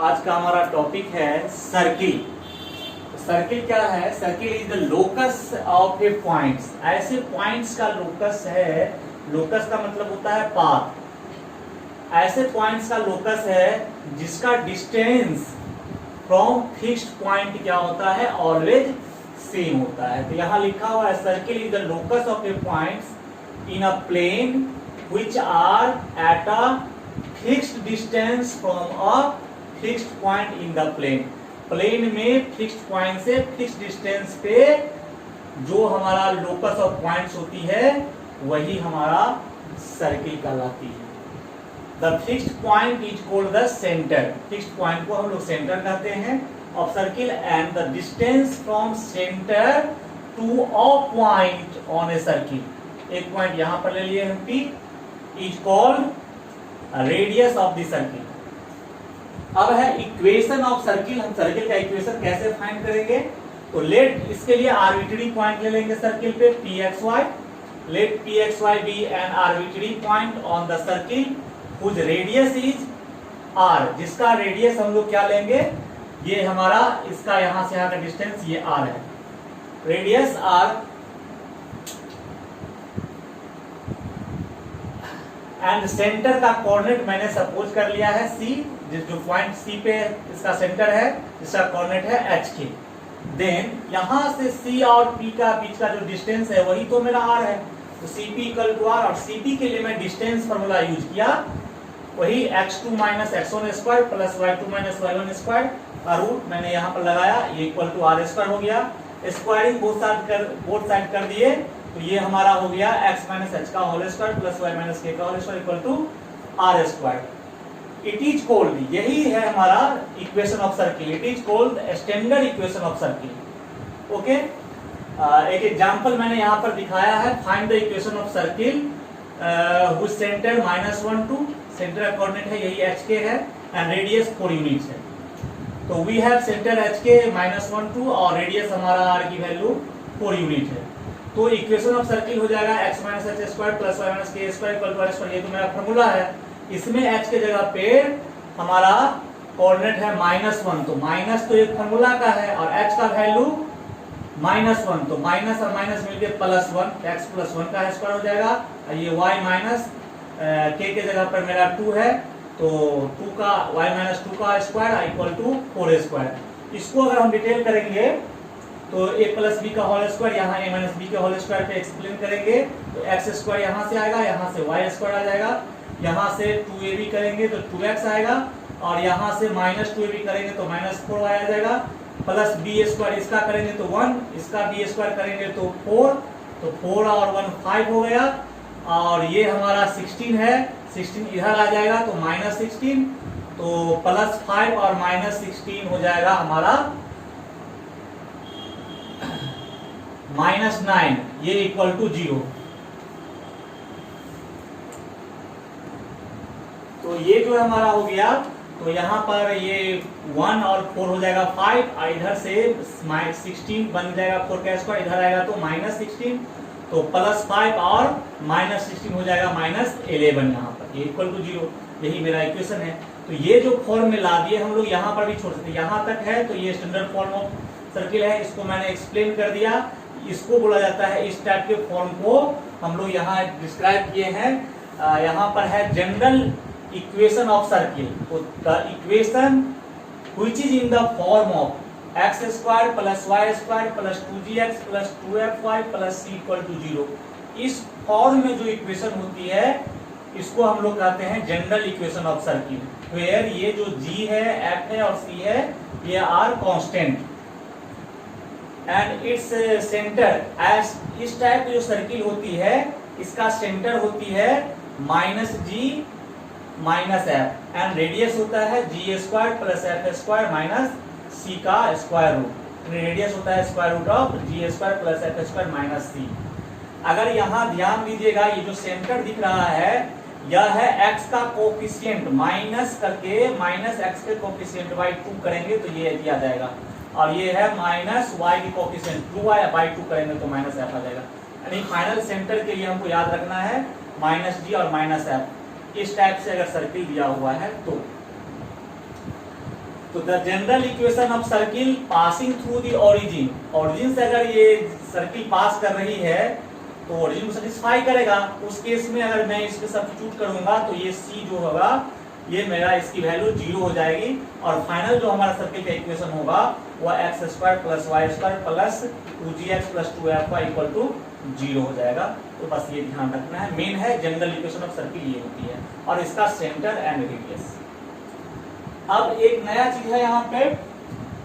आज का हमारा टॉपिक है सर्किल। सर्किल क्या है? Circle is the locus of a points. ऐसे पॉइंट्स का लोकस है, लोकस का मतलब होता है पाथ। ऐसे पॉइंट्स का लोकस है जिसका डिस्टेंस फ्रॉम फिक्स्ड पॉइंट क्या होता है? ऑलवेज सेम होता है। तो यहाँ लिखा हुआ है circle is the locus of a points in a plane which are at a fixed distance from a fixed point in the plane। Plane में फिक्स्ड पॉइंट से फिक्स्ड डिस्टेंस पे जो हमारा लोकस ऑफ पॉइंट्स होती है वही हमारा circle कहलाती है। The fixed point is called the centre. Fixed point को हम लोग सेंटर कहते हैं of circle. And the distance from centre to a point on a circle. एक पॉइंट यहां पर ले लिए हम P, is called radius of the circle. अब है इक्वेशन ऑफ सर्किल। हम सर्किल का इक्वेशन कैसे फाइंड करेंगे? तो लेट इसके लिए आर्बिट्ररी पॉइंट ले लेंगे सर्किल पे pxy। Let pxy be an arbitrary point on the circle whose radius is r। जिसका रेडियस हम लोग क्या लेंगे? ये हमारा इसका यहां से यहां का डिस्टेंस ये r है, रेडियस r। एंड सेंटर का कोऑर्डिनेट मैंने सपोज कर लिया है C, जो पॉइंट C पे इसका सेंटर है, इसका कोऑर्डिनेट है HK। देन यहां से C और P का बीच का जो डिस्टेंस है वही तो मेरा R है। तो CP इक्वल टू R, और CP के लिए मैं डिस्टेंस फॉर्मूला यूज किया, वही x2 minus x1 square plus y2 minus y1 square का रूट मैंने यहाँ पर लगाया, ये इक्वल टू R स्क्वायर हो गया। स्क्वायरिंग बोथ साइड कर दिए तो ये हमारा हो गया x माइनस h का whole square plus y minus k का whole square equal to R square. It is called, यही है हमारा equation of circle. It is called standard equation of circle. Okay, एक एग्जांपल मैंने यहाँ पर दिखाया है। Find the equation of circle which centre -1 2, centre का कोऑर्डिनेट है यही HK है एंड रेडियस 4 यूनिट्स है। तो वी हैव सेंटर HK -1 2 और रेडियस हमारा R की वैल्यू 4 यूनिट है। तो इक्वेशन ऑफ सर्किल हो जाएगा x minus h square plus y minus k square equal to r square. ये तो मेरा फॉर्मूला है। इसमें h के जगह पे हमारा कोऑर्डिनेट है -1, तो माइनस तो एक फॉर्मूला का है और h का वैल्यू -1, तो माइनस और माइनस मिलके +1, x प्लस 1 का स्क्वायर हो जाएगा। ये y माइनस k के जगह पर मेरा 2 है, तो 2 का y माइनस 2 का स्क्वायर इक्वल टू 4 स्क्वायर। इसको अगर हम डिटेल करेंगे तो a प्लस बी का होल स्क्वायर यहाँ a माइनस बी के होल स्क्वायर पे एक्सप्लेन करेंगे तो x स्क्वायर यहाँ से आएगा, यहाँ से y स्क्वायर आ जाएगा, यहाँ से 2ab करेंगे तो 2x आएगा, और यहाँ से -2ab करेंगे तो -4y आ जाएगा, प्लस b स्क्वायर इसका करेंगे तो 1, इसका b स्क्वायर करेंगे तो 4, तो 4 और 1 5 हो गया। और ये हमारा 16 है, 16 इधर आ जाएगा तो -16, तो +5 और -16 हो जाएगा हमारा -9, ये इक्वल टू 0। तो ये जो हमारा हो गया, तो यहाँ पर ये 1 और 4 हो जाएगा 5, और इधर से 16 बन जाएगा 4 का स्क्वायर, इधर आएगा तो -16, तो +5 और -16 हो जाएगा -11 यहाँ पर, ये इक्वल टू 0। यही मेरा इक्वेशन है। तो ये जो फॉर्म में ला दिए हम लोग यहाँ पर भी छोड़ सकते हैं। यहाँ तक है तो ये स्टैंडर्ड फॉर्म ऑफ सर्किल है, इसको मैंने एक्सप्लेन कर दिया। इसको बोला जाता है, इस टाइप के फॉर्म को हम लोग यहाँ डिस्क्राइब किए हैं। यहाँ पर है जनरल इक्वेशन ऑफ सर्किल। तो the equation which is in the form of x square plus y square plus 2gx plus 2fy plus c equal to 0। इस फॉर्म में जो इक्वेशन होती है इसको हम लोग कहते हैं general equation of circle, where ये जो g है, f है और c है ये are constant and its centre as. इस टाइप की जो सर्किल होती है इसका सेंटर होती है -g minus f and radius होता है g square plus f square minus c का स्क्वायर रूट। रेडियस होता है square root of g square plus f square minus c। अगर यहाँ ध्यान दीजिएगा, ये जो सेंटर दिख रहा है यह है x का कोफिशिएंट, माइनस करके -x के कोफिशिएंट बाई 2 करेंगे तो ये दिया जाएगा, और ये है -y की कोफिशिएंट 2y बाई 2 करेंगे तो -f आ जाएगा। यानी फाइनल सेंटर के लिए हमको याद रखना है -g और -f। इस टाइप से अगर सर्किल दिया हुआ है तो तो the general equation of circle passing through the origin, origin से अगर ये सर्किल पास कर रही है तो ओरिजिन को सेटिस्फाई करेगा। उस केस में अगर मैं इसमें सब्स्टिट्यूट करूंगा तो ये सी जो होगा ये मेरा इसकी वैल्यू 0 हो जाएगी और फाइनल जो हमारा सर्किल का इक्वेशन होगा वह x square plus Y square plus 2gx plus 2f equal to 0 हो जाएगा। तो बस ये ध्यान रखना है, मेन है जनरल इक्वेशन ऑफ सर्किल ये होती है और इसका सेंटर एंड रेडियस। अब एक नया चीज है यहाँ पे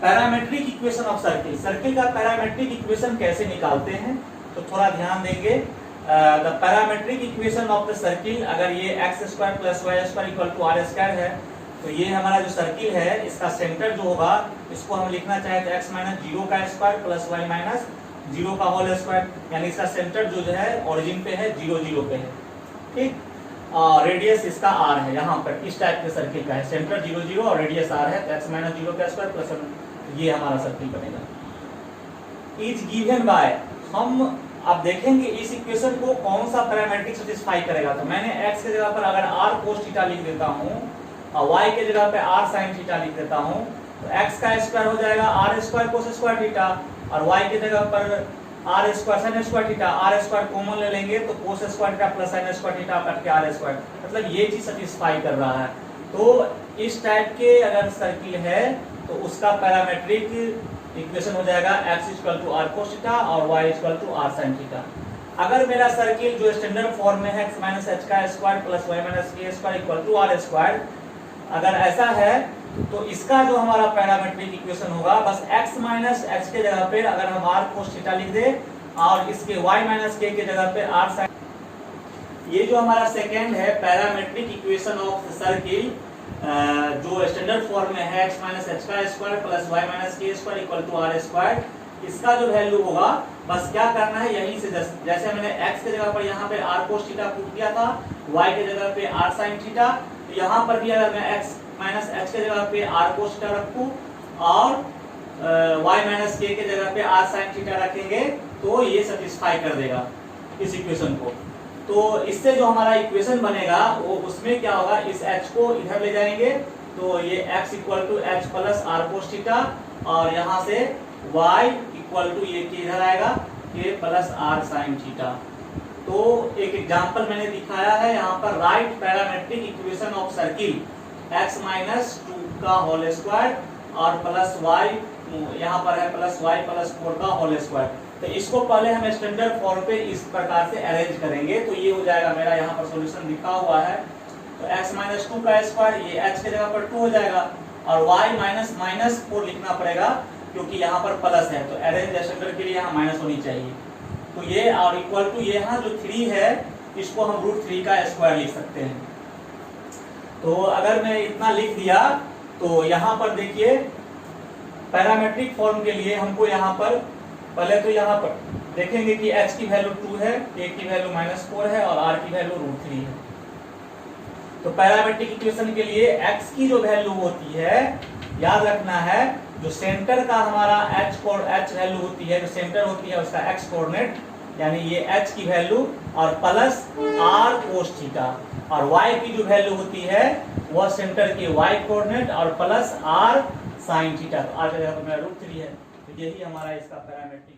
parametric equation of circle. Circle का पैरामेट्रिक इक्वेशन कैसे निकालते हैं तो थोड़ा ध्यान देंगे। The parametric equation of the circle, अगर ये x square plus Y square equal to R square है तो ये हमारा जो सर्किल है इसका सेंटर जो होगा इसको हम लिखना चाहे तो x माइनस 0 का स्क्वायर प्लस वाई माइनस 0 का होल स्क्वायर, यानी इसका सेंटर जो है ओरिजिन पे है 0 0 पे है, ठीक। रेडियस इसका r है, यहाँ पर इस टाइप के सर्किल का है, सेंटर 0 0 और रेडियस r है, तो x माइनस 0 का स्क्वायर प्लस ये हमारा सर्किल बनेगा। इज गिवन बाय, हम अब देखेंगे इस इक्वेशन को कौन सा पैरामेट्रिक सेटिस्फाई करेगा। तो मैंने x के जगह पर अगर r cos थीटा लिख देता हूँ और y के जगह पे r sin थीटा लिख देता हूँ तो x का स्क्वायर हो जाएगा r square cos square theta और y के जगह पर r square sin square theta, r square common ले लेंगे तो cos square theta plus sin square theta cut के r स्क्वायर, मतलब ये चीज सेटिस्फाई कर रहा है। तो इस टाइप के अगर सर्किल है तो उसका पैरामेट्रिक इक्वेशन हो जाएगा x equal to R cos theta और y equal to R sine theta. अगर मेरा सर्किल जो स्टैंडर्ड फॉर्म में है x माइनस h का square plus y minus k square equal to R square, अगर ऐसा है तो इसका जो हमारा पैरामेट्रिक इक्वेशन होगा बस x माइनस h के जगह पे अगर हम r कोस थीटा लिख दे और इसके y माइनस k के जगह पे r साइन, ये जो हमारा सेकेंड है पैरामेट्रिक इक्वेशन ऑफ सर्किल जो स्टैंडर्ड फॉर्म में है x माइनस h का square plus y minus k square equal to r square, इसका जो वैल्यू होगा बस क्या करना है यहीं से जैसे मैंने x के जगह पर यहाँ पे r cos थीटा पुट किया था, y के जगह पे r sin थीटा, तो यहाँ पर भी अगर मैं x माइनस h के जगह पे r cos थीटा रखूँ और y माइनस k के जगह पे r sin थीटा रखेंगे तो ये सेटिस्फाई कर देगा इस इक्वेशन को। तो इससे जो हमारा इक्वेशन बनेगा वो उसमें क्या होगा, इस h को इधर ले जाएंगे तो ये x equal to h plus r cos theta और यहाँ से y इक्वल टू ये k इधर आएगा k plus r sin theta. तो एक एग्जांपल मैंने दिखाया है यहाँ पर, right parametric equation of circle x minus 2 का होल स्क्वायर और प्लस y यहाँ पर है प्लस y प्लस 4 का होल स्क्वायर। तो इसको पहले हम स्टैंडर्ड फॉर्म पे इस प्रकार से अरेंज करेंगे तो ये हो जाएगा मेरा यहाँ पर सॉल्यूशन लिखा हुआ है। तो x माइनस 2 का स्क्वायर ये h के जगह पर 2 हो जाएगा और y माइनस माइनस 4 लिखना पड़ेगा क्योंकि यहाँ पर प्लस है तो अरेंज स्टैंडर्ड के लिए यहाँ माइनस होनी चाहिए। तो ये और इक्वल टू ये यहाँ जो 3 है इसको हम √3 का स्क्वायर लिख सकते हैं। तो अगर मैं इतना लिख दिया तो यहाँ पर देखिए पैरामेट्रिक फॉर्म के लिए हमको यहाँ पर पहले तो यहाँ पर देखेंगे कि h की वैल्यू 2 है, k की वैल्यू -4 है और r की वैल्यू √3 है। तो पैरामेट्रिक इक्वेशन के लिए x की जो वैल्यू होती है याद रखना है, जो सेंटर का हमारा h वैल्यू होती है, जो सेंटर होती है उसका x कोऑर्डिनेट यानी ये h की वैल्यू और प्लस r cos थीटा और y की जो वैल्यू होती है वह सेंटर के y कोऑर्डिनेट और प्लस r sin थीटा। तो r की जगह पर मेरा √3 है, तो यही हमारा इसका पैरामेट्रिक